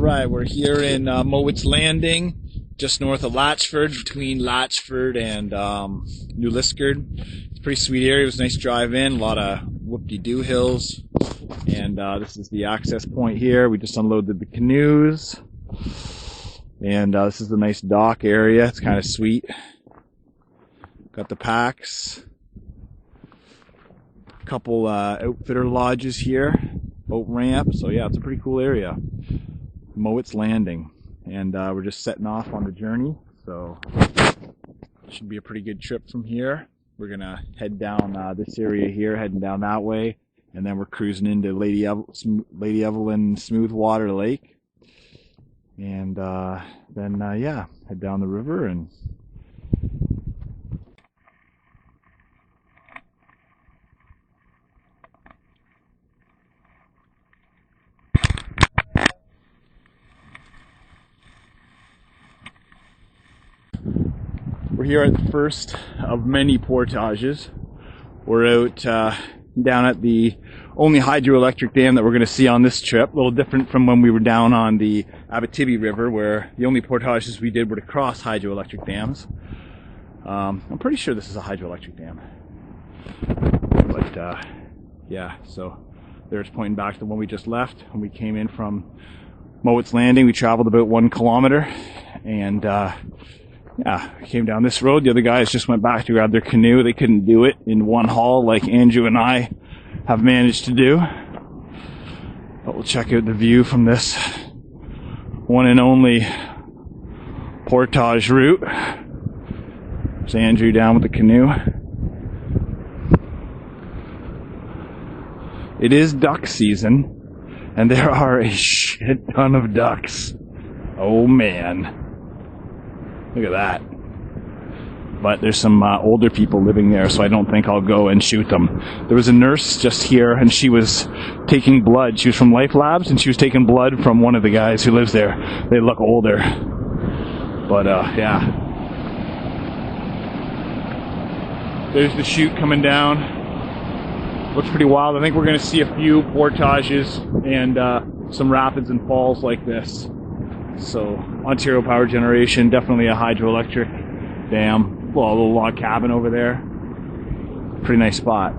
Alright, we're here in Mowat's Landing, just north of Latchford, between Latchford and New Liskeard. It's a pretty sweet area. It was a nice drive in, a lot of whoop-de-doo hills. And this is the access point here. We just unloaded the canoes. And this is a nice dock area. It's kind of sweet. Got the packs. A couple outfitter lodges here. Boat ramp. So yeah, it's a pretty cool area. Mowat's Landing. And we're just setting off on the journey. So it should be a pretty good trip from here. We're going to head down this area here, heading down that way. And then we're cruising into Lady Evelyn Smoothwater Lake. And then, yeah, head down the river and... We're here at the first of many portages. We're out down at the only hydroelectric dam that we're going to see on this trip. A little different from when we were down on the Obabika River, where the only portages we did were to cross hydroelectric dams. I'm pretty sure this is a hydroelectric dam. But yeah, so there's pointing back to the one we just left. When we came in from Mowat's Landing, we traveled about 1 kilometer, and yeah, we came down this road. The other guys just went back to grab their canoe. They couldn't do it in one haul like Andrew and I have managed to do. But we'll check out the view from this one and only portage route. There's Andrew down with the canoe. It is duck season, and there are a shit ton of ducks. Oh man. Look at that. But there's some older people living there, so I don't think I'll go and shoot them. There was a nurse just here, and she was taking blood. She was from Life Labs, and she was taking blood from one of the guys who lives there. They look older. But, yeah. There's the chute coming down. Looks pretty wild. I think we're going to see a few portages and some rapids and falls like this. So, Ontario Power Generation, definitely a hydroelectric dam. Well, a little log cabin over there. Pretty nice spot.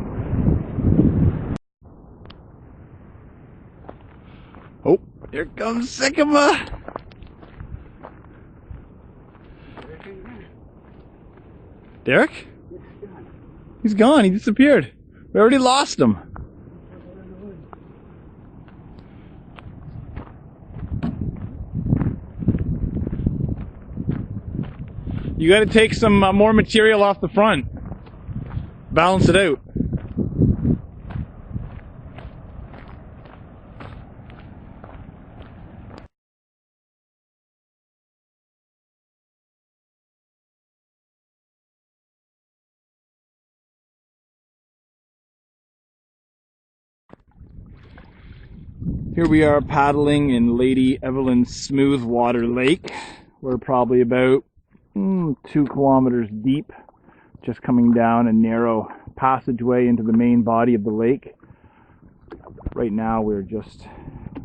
Oh, here comes Sycamore! Derek? He's gone, he disappeared. We already lost him. You got to take some more material off the front. Balance it out. Here we are paddling in Lady Evelyn Smoothwater Lake. We're probably about 2 kilometers deep, just coming down a narrow passageway into the main body of the lake. Right now we're just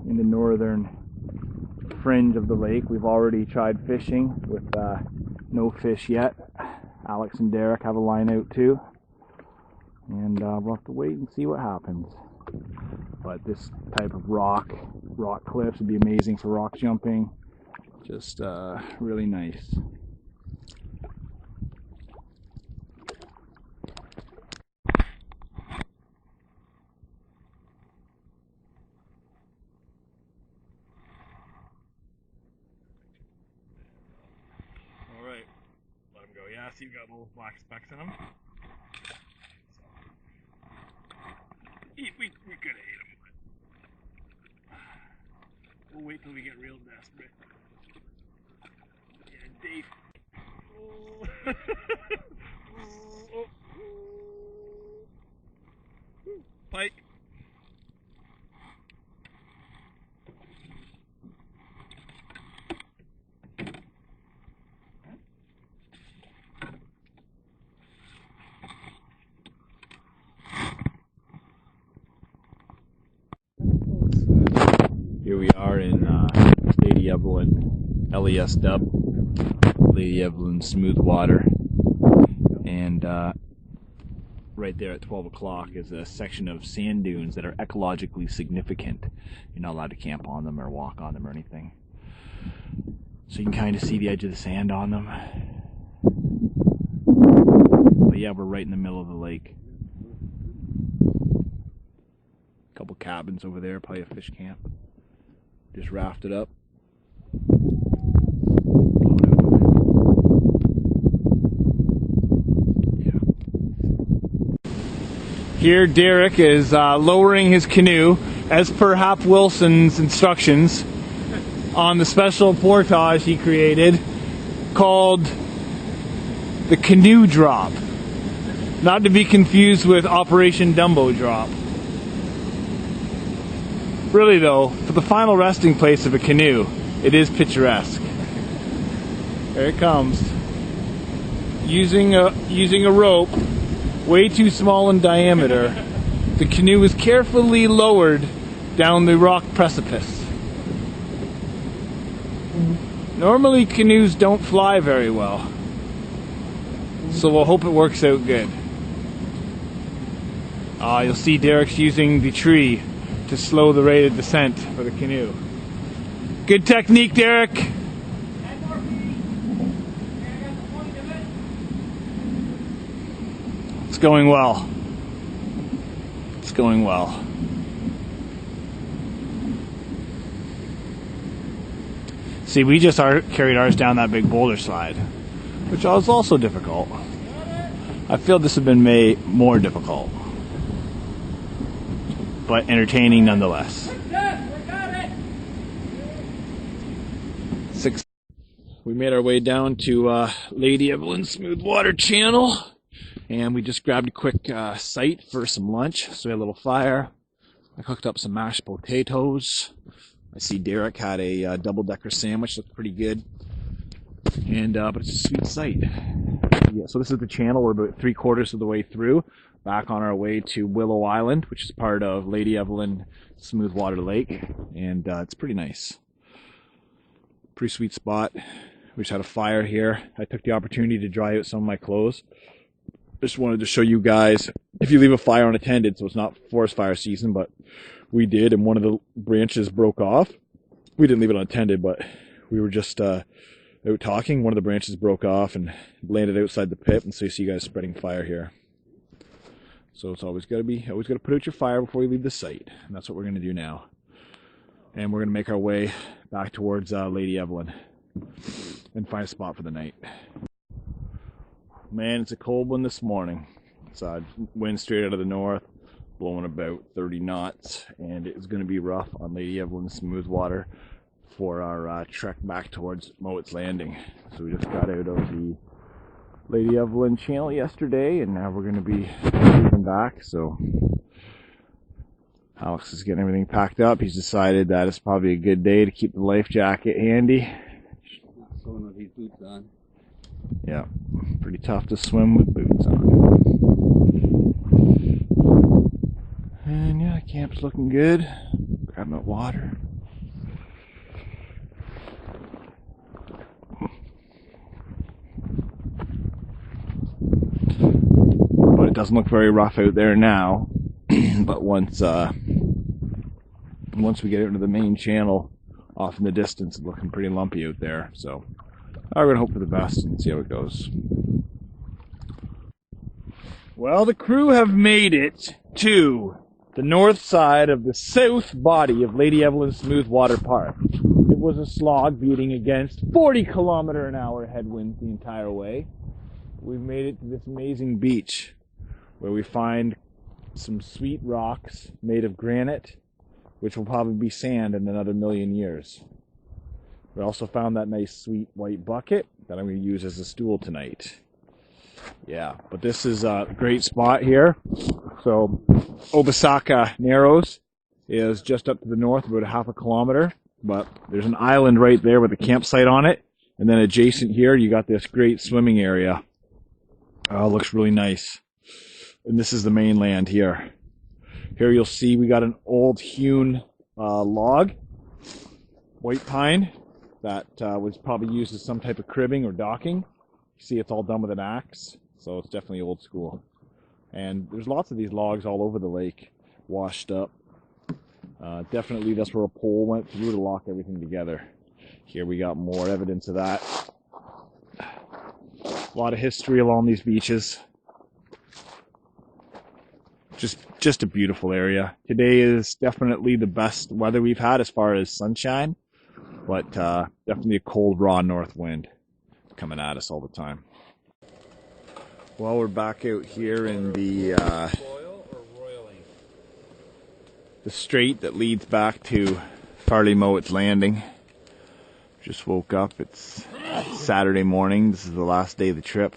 in the northern fringe of the lake. We've already tried fishing with no fish yet. Alex and Derek have a line out too, and we'll have to wait and see what happens. But this type of rock cliffs would be amazing for rock jumping. Just really nice. Yeah, so you've got little black specks in them. So, we could have ate them, but we'll wait till we get real desperate. Yeah, Dave. Oh. Oh. Pike. Here we are in Lady Lady Evelyn LES dub, Lady Evelyn Smooth Water. And right there at 12 o'clock is a section of sand dunes that are ecologically significant. You're not allowed to camp on them or walk on them or anything. So you can kind of see the edge of the sand on them. But yeah, we're right in the middle of the lake. A couple cabins over there, probably a fish camp. Just rafted up. Here Derek is lowering his canoe as per Hap Wilson's instructions on the special portage he created called the canoe drop. Not to be confused with Operation Dumbo Drop. Really though, for the final resting place of a canoe, it is picturesque. There it comes. Using a rope way too small in diameter, the canoe is carefully lowered down the rock precipice. Normally canoes don't fly very well, so we'll hope it works out good. You'll see Derek's using the tree to slow the rate of descent for the canoe. Good technique, Derek! It's going well. It's going well. See, we just carried ours down that big boulder slide, which was also difficult. I feel this would have been more difficult, but entertaining nonetheless. We made our way down to Lady Evelyn Smooth Water Channel. And we just grabbed a quick site for some lunch. So we had a little fire. I cooked up some mashed potatoes. I see Derek had a double-decker sandwich. Looked pretty good. And but it's a sweet sight. Yeah, so this is the channel. We're about 3/4 of the way through. Back on our way to Willow Island, which is part of Lady Evelyn Smooth Water Lake. And it's pretty nice. Pretty sweet spot. We just had a fire here. I took the opportunity to dry out some of my clothes. Just wanted to show you guys, if you leave a fire unattended, so it's not forest fire season, but we did, and one of the branches broke off. We didn't leave it unattended, but we were just out talking. One of the branches broke off and landed outside the pit, and so you see you guys spreading fire here. So it's always got to put out your fire before you leave the site, and that's what we're going to do now. And we're going to make our way back towards Lady Evelyn and find a spot for the night. Man, it's a cold one this morning. It's wind straight out of the north, blowing about 30 knots, and it's going to be rough on Lady Evelyn Smooth Water for our trek back towards Mowat's Landing. So we just got out of the Lady Evelyn channel yesterday, and now we're going to be moving back. So Alex is getting everything packed up. He's decided that it's probably a good day to keep the life jacket handy. Swimming with these boots on. Yeah, pretty tough to swim with boots on. And yeah, camp's looking good. Grabbing that water. But it doesn't look very rough out there now. But once we get out into the main channel, off in the distance, it's looking pretty lumpy out there. So we're going to hope for the best and see how it goes. Well, the crew have made it to the north side of the south body of Lady Evelyn Smooth Water Park. It was a slog beating against 40-kilometer-an-hour headwinds the entire way. We've made it to this amazing beach where we find some sweet rocks made of granite, which will probably be sand in another million years. We also found that nice sweet white bucket that I'm going to use as a stool tonight. Yeah, but this is a great spot here. So Obabika Narrows is just up to the north, about 1/2 kilometer. But there's an island right there with a campsite on it. And then adjacent here, you got this great swimming area. Looks really nice. And this is the mainland here. Here you'll see we got an old hewn log, white pine. that was probably used as some type of cribbing or docking. You see it's all done with an axe, so it's definitely old school. And there's lots of these logs all over the lake, washed up. Definitely that's where a pole went through to lock everything together. Here we got more evidence of that. A lot of history along these beaches. Just a beautiful area. Today is definitely the best weather we've had as far as sunshine, but definitely a cold, raw north wind coming at us all the time. Well, we're back out here in the strait that leads back to Farley Mowat's Landing. Just woke up. It's Saturday morning. This is the last day of the trip,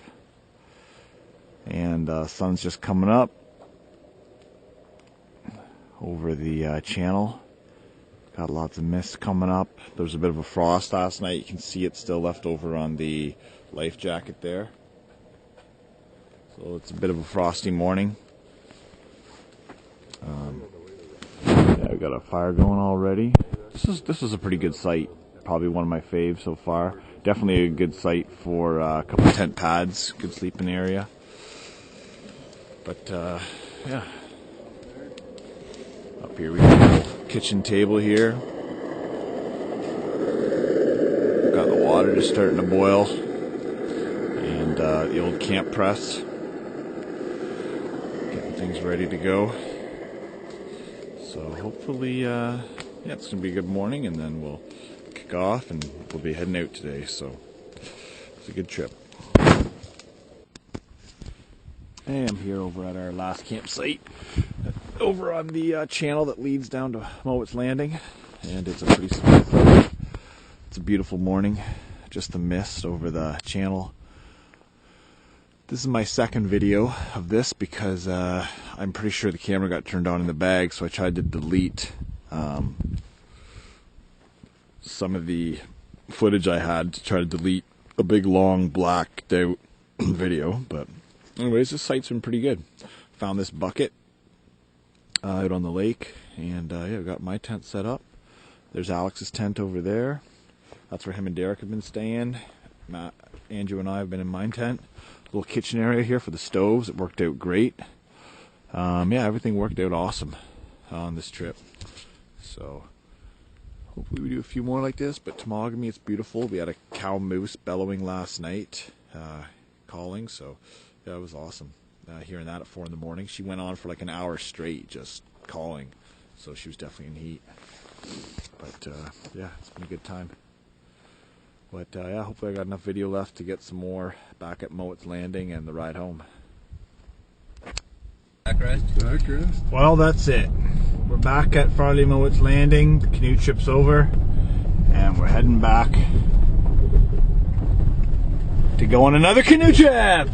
and sun's just coming up over the channel. Got lots of mist coming up. There was a bit of a frost last night. You can see it still left over on the life jacket there. So it's a bit of a frosty morning. Yeah, we got a fire going already. This is a pretty good site. Probably one of my faves so far. Definitely a good site for a couple of tent pads. Good sleeping area. But yeah. Up here we got a kitchen table here. Got the water just starting to boil. And the old camp press. Getting things ready to go. So hopefully, yeah, it's going to be a good morning, and then we'll kick off and we'll be heading out today. So it's a good trip. Hey, I'm here over at our last campsite, over on the channel that leads down to Mowat's Landing, and it's a pretty smooth. It's a beautiful morning, just the mist over the channel. This is my second video of this because I'm pretty sure the camera got turned on in the bag, so I tried to delete some of the footage I had to try to delete a big long blacked out video. But anyways, this site's been pretty good. Found this bucket out on the lake, and yeah, I've got my tent set up. There's Alex's tent over there. That's where him and Derek have been staying. Matt, Andrew and I have been in my tent. Little kitchen area here for the stoves. It worked out great. Yeah, everything worked out awesome on this trip. So hopefully we do a few more like this. But Temagami, it's beautiful. We had a cow moose bellowing last night, calling. So yeah, it was awesome. Hearing that at 4 in the morning. She went on for like an hour straight just calling. So she was definitely in heat. But yeah, it's been a good time. But yeah, hopefully I got enough video left to get some more back at Mowat's Landing and the ride home. Backrest? Backrest? Well, that's it. We're back at Farley Mowat's Landing. The canoe trip's over, and we're heading back to go on another canoe trip.